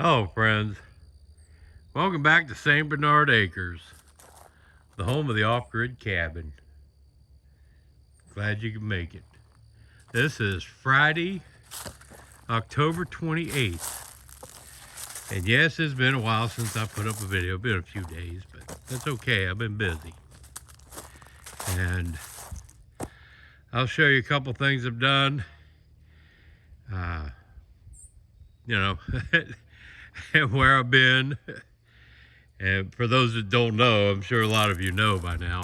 Hello friends, welcome back to St. Bernard Acres, the home of the off-grid cabin. Glad you could make it. This is Friday, October 28th. And yes, it's been a while since I put up a video. It's been a few days, but that's okay. I've been busy. And I'll show you a couple things I've done. You know, and where I've been. And for those that don't know, I'm sure a lot of you know by now.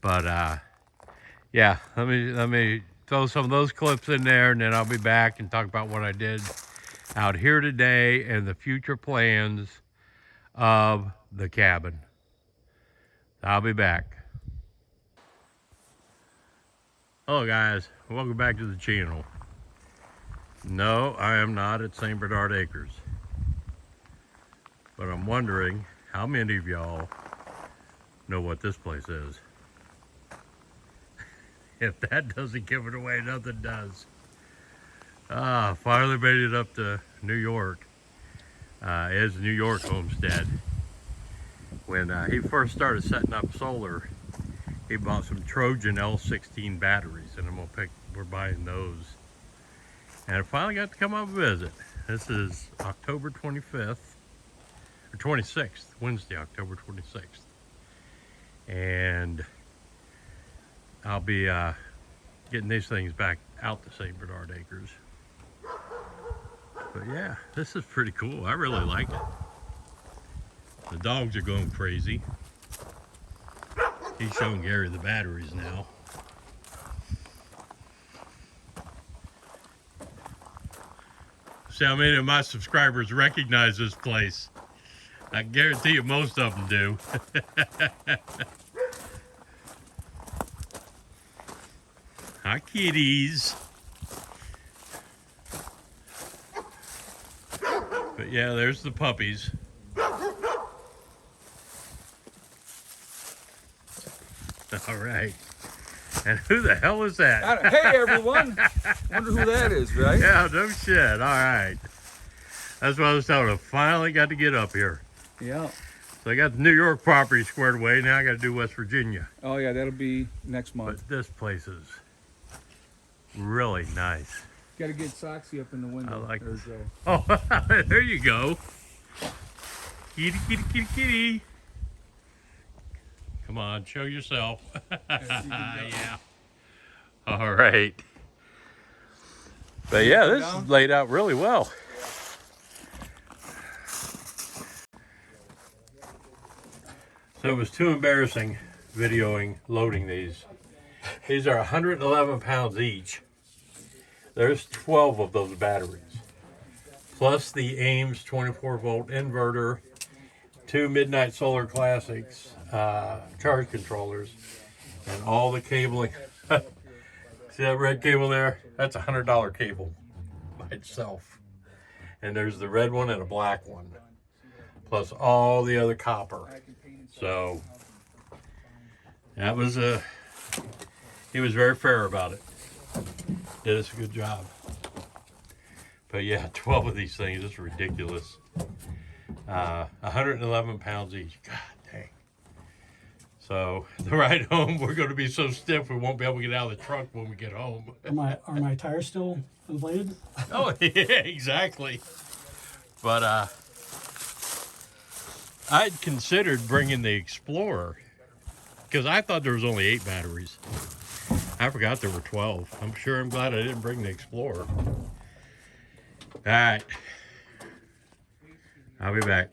But yeah, let me throw some of those clips in there, and then I'll be back and talk about what I did out here today and the future plans of the cabin. I'll be back. Hello guys, welcome back to the channel. No, I am not at St. Bernard Acres, but I'm wondering how many of y'all know what this place is. If that doesn't give it away, nothing does. Finally made it up to New York. His New York homestead. When he first started setting up solar, he bought some Trojan L16 batteries, and we're buying those. And I finally got to come up and visit. This is October 25th, or 26th, Wednesday, October 26th. And I'll be getting these things back out to St. Bernard Acres. But yeah, this is pretty cool. I really like it. The dogs are going crazy. He's showing Gary the batteries now. See how many of my subscribers recognize this place. I guarantee you most of them do. Hi, kitties. But yeah, there's the puppies. All right. And who the hell is that? Hey, everyone. Wonder who that is, right? Yeah, no shit. All right. That's what I was telling him. Finally got to get up here. Yeah. So I got the New York property squared away. Now I got to do West Virginia. Oh, yeah, that'll be next month. But this place is really nice. Got to get Soxy up in the window. I like there this. Joe. Oh, there you go. Kitty, kitty, kitty, kitty. Come on, show yourself. Yeah. All right. But yeah, this is laid out really well. So it was too embarrassing videoing loading these. These are 111 pounds each. There's 12 of those batteries, plus the Ames 24-volt inverter, 2 Midnight Solar Classics charge controllers, and all the cabling. See that red cable there? That's a $100 cable by itself. And there's the red one and a black one, plus all the other copper. So that was he was very fair about it. Did us a good job. But yeah, 12 of these things, it's ridiculous. 111 pounds each. God dang. So the ride home, we're going to be so stiff we won't be able to get out of the truck when we get home. Are my tires still inflated? Oh yeah, exactly. But I'd considered bringing the Explorer because I thought there was only 8 batteries. I forgot there were 12. I'm glad I didn't bring the Explorer. All right. I'll be back.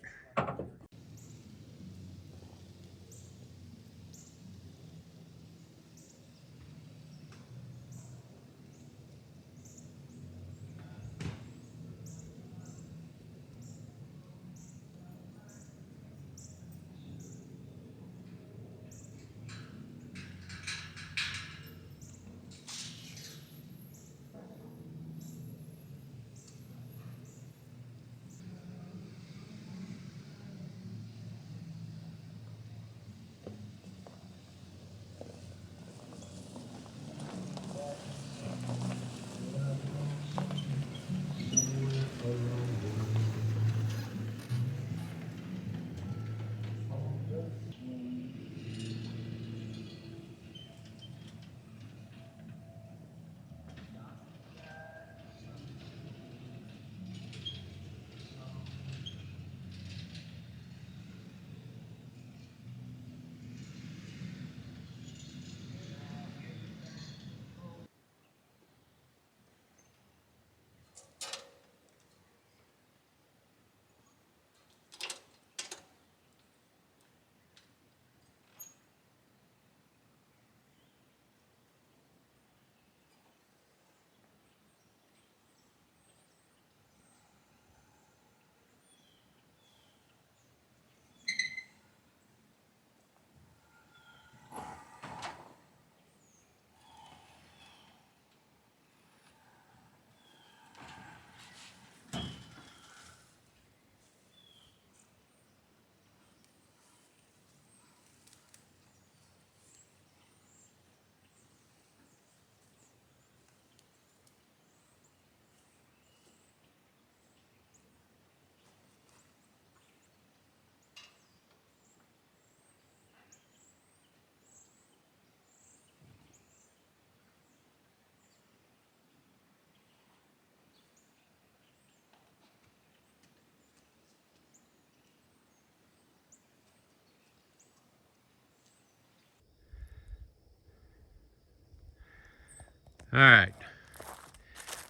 All right.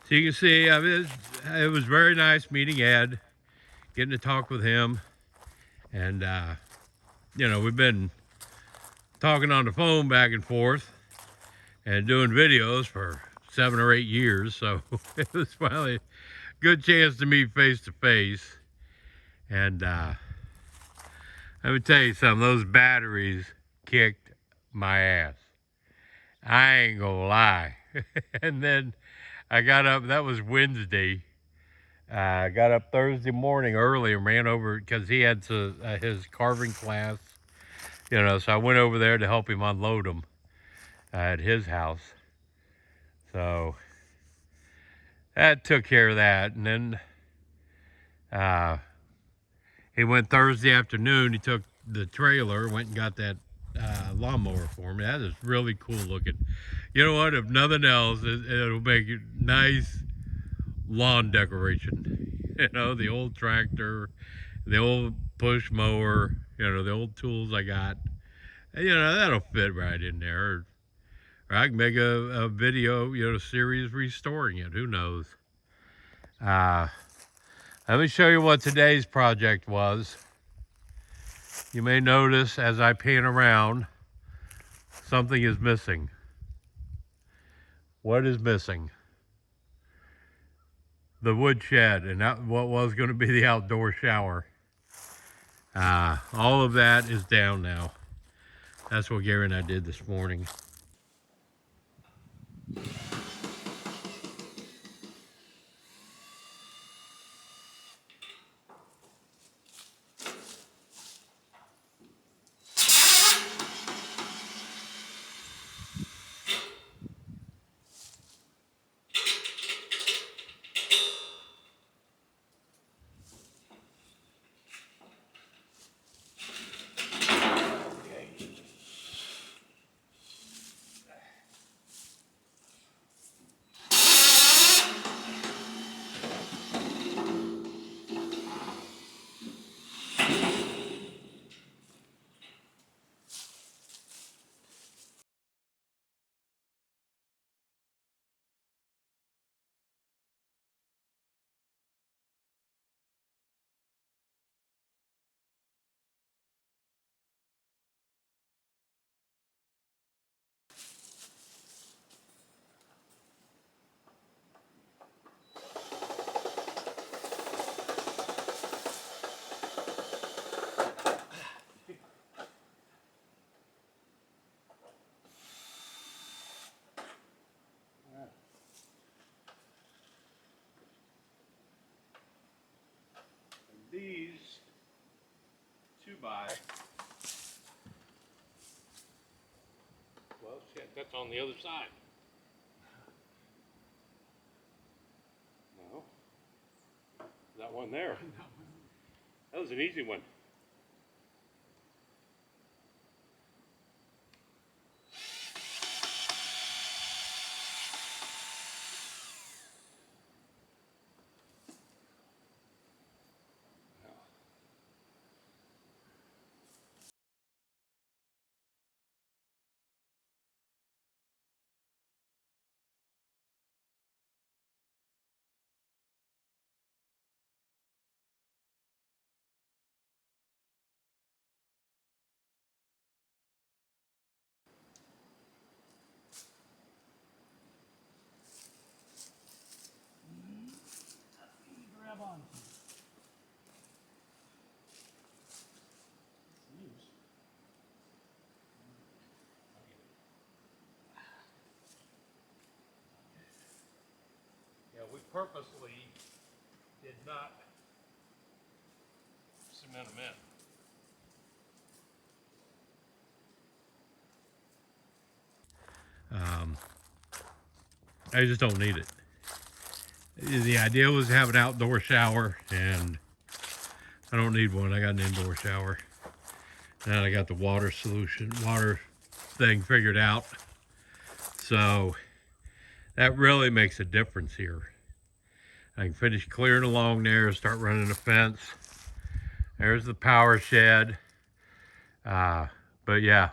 So you can see it was very nice meeting Ed, getting to talk with him. And, you know, we've been talking on the phone back and forth and doing videos for 7 or 8 years. So it was finally a good chance to meet face to face. And let me tell you something, those batteries kicked my ass. I ain't gonna lie. And then I got up, that was Wednesday. I got up Thursday morning early and ran over because he had his carving class, you know, so I went over there to help him unload them at his house. So that took care of that. And then he went Thursday afternoon. He took the trailer, went and got that lawnmower for me. That is really cool looking. You know what? If nothing else, it'll make a nice lawn decoration. You know, the old tractor, the old push mower, you know, the old tools I got. And, you know, that'll fit right in there. Or I can make a video, you know, series restoring it. Who knows? Let me show you what today's project was. You may notice as I pan around, something is missing. What is missing? The woodshed, and that what was going to be the outdoor shower. All of that is down now. That's what Gary and I did this morning. These 2x. Well, shit, that's on the other side. No. That one there. That was an easy one. Grab on. Yeah, we purposely did not cement them in. I just don't need it. The idea was to have an outdoor shower, and I don't need one. I got an indoor shower. And I got the water thing figured out. So that really makes a difference here. I can finish clearing along there, start running the fence. There's the power shed. But yeah,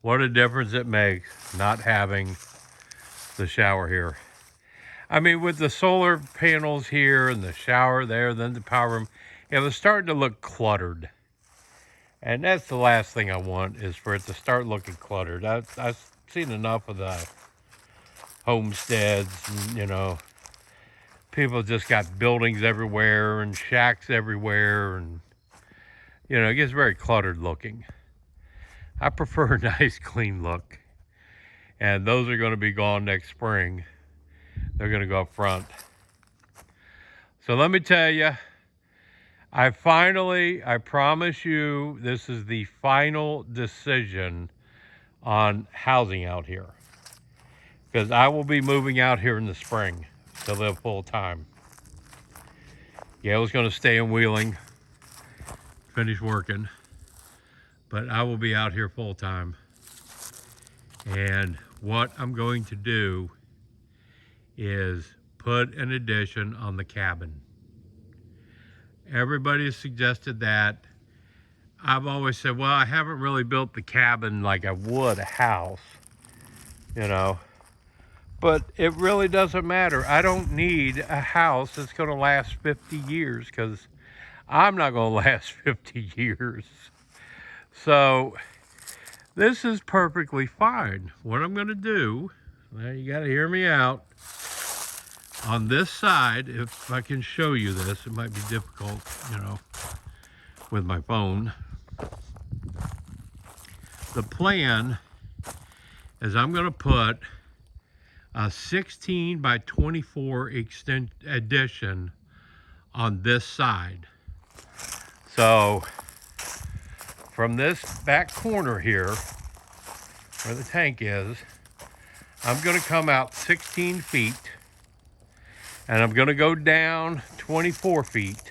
what a difference it makes not having the shower here. I mean, with the solar panels here and the shower there, then the power room, it was starting to look cluttered. And that's the last thing I want, is for it to start looking cluttered. I've seen enough of the homesteads, and, you know, people just got buildings everywhere and shacks everywhere, and, you know, it gets very cluttered looking. I prefer a nice, clean look. And those are going to be gone next spring. They're going to go up front. So let me tell you, I promise you, this is the final decision on housing out here. Because I will be moving out here in the spring to live full time. Gail's going to stay in Wheeling, finish working. But I will be out here full time. And what I'm going to do is put an addition on the cabin. Everybody has suggested that. I've always said, well, I haven't really built the cabin like I would a house, you know. But it really doesn't matter. I don't need a house that's going to last 50 years, because I'm not going to last 50 years. So this is perfectly fine. What I'm going to do, now you got to hear me out. On this side, if I can show you this, it might be difficult, you know, with my phone. The plan is I'm going to put a 16 by 24 addition on this side. So from this back corner here, where the tank is, I'm going to come out 16 feet. And I'm going to go down 24 feet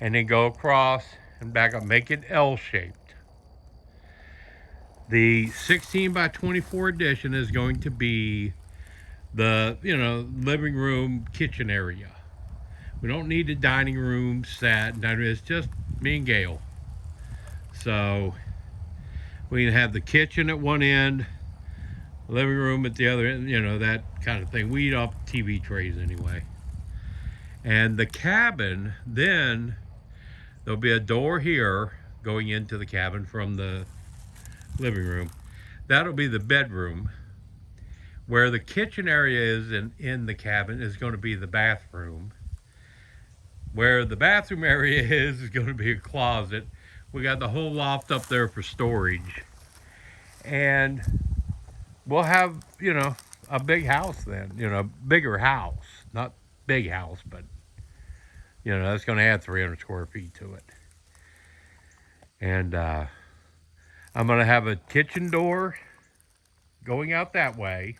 and then go across and back up, make it L-shaped. The 16 by 24 addition is going to be the, you know, living room, kitchen area. We don't need a dining room set. It's just me and Gail. So we can have the kitchen at one end, living room at the other end, you know, that kind of thing. We eat off TV trays anyway. And the cabin, then there'll be a door here going into the cabin from the living room. That'll be the bedroom. Where the kitchen area is in the cabin is going to be the bathroom. Where the bathroom area is going to be a closet. We got the whole loft up there for storage. And we'll have, you know, a big house then, you know, bigger house. Not big house, but, you know, that's going to add 300 square feet to it. And I'm going to have a kitchen door going out that way.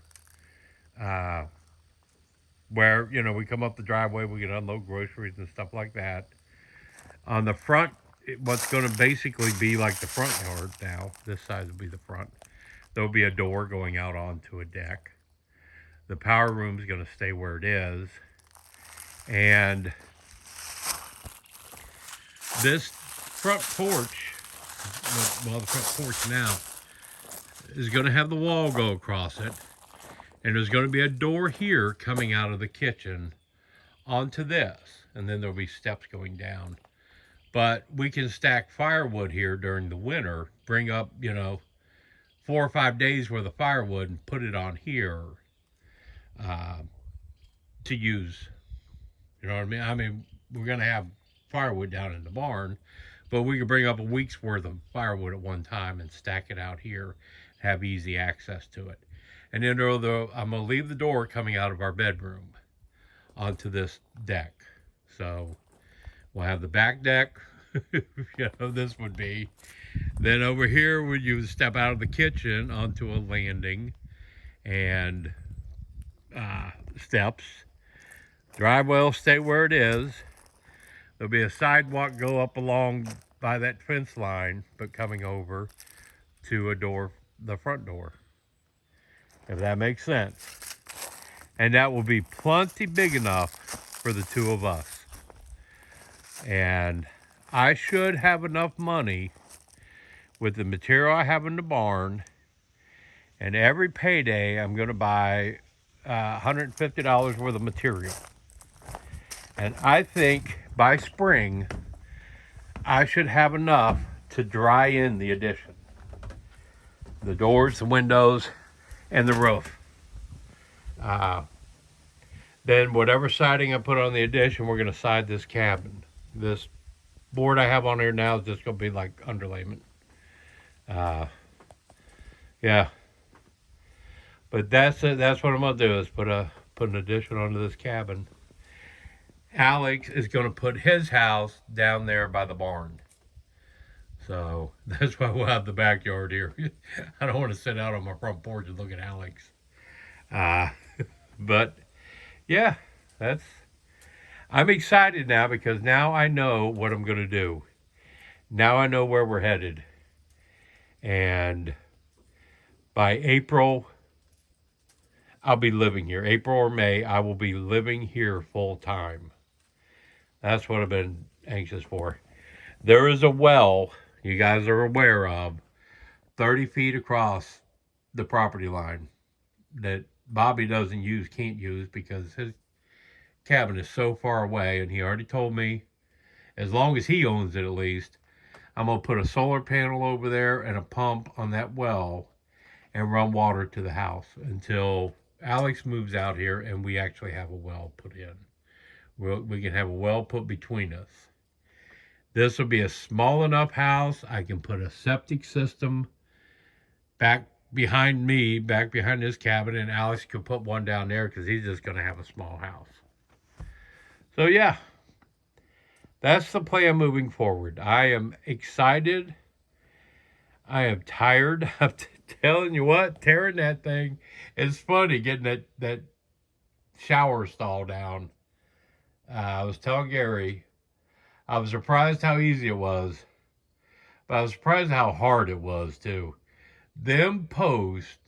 Where, you know, we come up the driveway, we can unload groceries and stuff like that. On the front, what's going to basically be like the front yard now, this side will be the front. There'll be a door going out onto a deck. The power room is going to stay where it is. And this front porch, well, the front porch now, is going to have the wall go across it. And there's going to be a door here coming out of the kitchen onto this. And then there'll be steps going down. But we can stack firewood here during the winter, bring up, you know, 4 or 5 days worth of firewood and put it on here to use. You know what I mean? I mean, we're going to have firewood down in the barn, but we can bring up a week's worth of firewood at one time and stack it out here, have easy access to it. And then I'm going to leave the door coming out of our bedroom onto this deck. So we'll have the back deck, you know, this would be. Then over here, when you step out of the kitchen onto a landing and steps, driveway will stay where it is. There'll be a sidewalk go up along by that fence line, but coming over to a door, the front door, if that makes sense. And that will be plenty big enough for the two of us. And I should have enough money with the material I have in the barn, and every payday I'm going to buy $150 worth of material. And I think by spring, I should have enough to dry in the addition. The doors, the windows, and the roof. Then whatever siding I put on the addition, we're going to side this cabin. This board I have on here now is just going to be like underlayment. Yeah. But that's it. That's what I'm going to do is put an addition onto this cabin. Alex is going to put his house down there by the barn. So that's why we'll have the backyard here. I don't want to sit out on my front porch and look at Alex. But yeah, I'm excited now because now I know what I'm going to do. Now I know where we're headed. And by April, I'll be living here. April or May, I will be living here full time. That's what I've been anxious for. There is a well you guys are aware of 30 feet across the property line that Bobby can't use because his cabin is so far away, and he already told me as long as he owns it at least, I'm going to put a solar panel over there and a pump on that well and run water to the house until Alex moves out here and we actually have a well put in. We can have a well put between us. This will be a small enough house. I can put a septic system back behind this cabin, and Alex could put one down there because he's just going to have a small house. So yeah, that's the plan moving forward. I am excited. I am tired. I'm telling you what, tearing that thing. It's funny getting that shower stall down. I was telling Gary, I was surprised how easy it was, but I was surprised how hard it was too. Them posts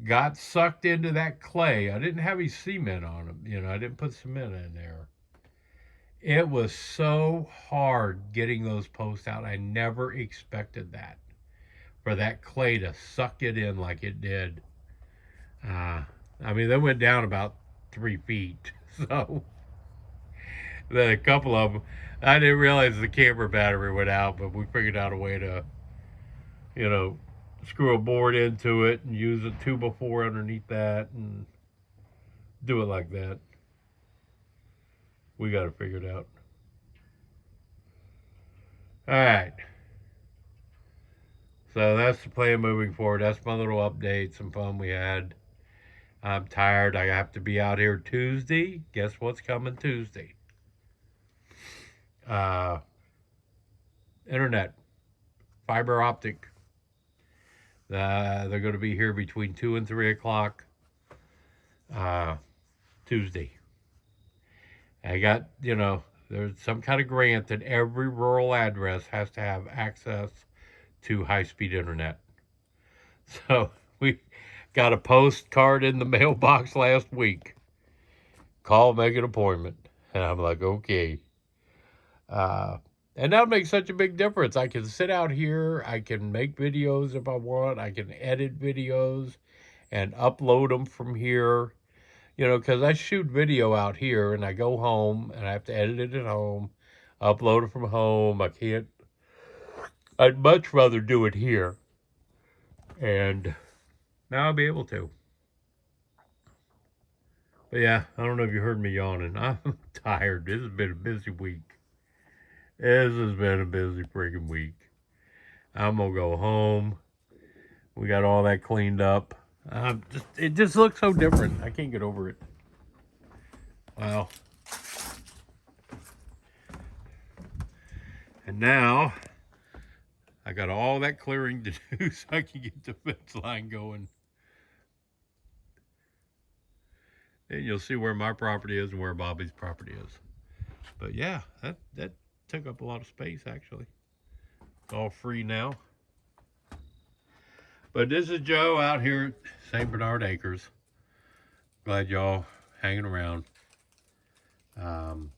got sucked into that clay. I didn't have any cement on them. I didn't put cement in there. It was so hard getting those posts out. I never expected that. For that clay to suck it in like it did. They went down about 3 feet. So, a couple of them, I didn't realize the camera battery went out, but we figured out a way to, screw a board into it and use a 2x4 underneath that and do it like that. We got it figured out. All right. So that's the plan moving forward. That's my little update, some fun we had. I'm tired. I have to be out here Tuesday. Guess what's coming Tuesday? Internet. Fiber optic. They're going to be here between 2 and 3 o'clock Tuesday. I got, there's some kind of grant that every rural address has to have access to high-speed internet. So we got a postcard in the mailbox last week. Call, make an appointment. And I'm like, okay. And that'll make such a big difference. I can sit out here. I can make videos if I want. I can edit videos and upload them from here. Because I shoot video out here and I go home and I have to edit it at home, upload it from home. I'd much rather do it here. And now I'll be able to. But yeah, I don't know if you heard me yawning. I'm tired. This has been a busy week. This has been a busy freaking week. I'm going to go home. We got all that cleaned up. It just looks so different. I can't get over it. Well. And now, I got all that clearing to do so I can get the fence line going. And you'll see where my property is and where Bobby's property is. But yeah, that took up a lot of space actually. It's all free now. But this is Joe out here at St. Bernard Acres. Glad y'all hanging around. Remember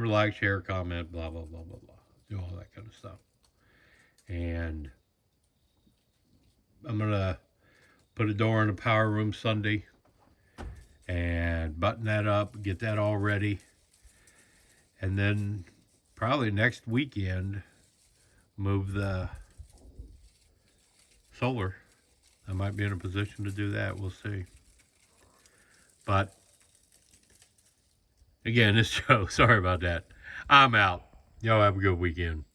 to like, share, comment, blah, blah, blah, blah, blah. Do all that kind of stuff. And I'm going to put a door in the power room Sunday. and button that up, get that all ready. And then probably next weekend, move the solar. I might be in a position to do that. We'll see. But again, this show, sorry about that. I'm out. Y'all have a good weekend.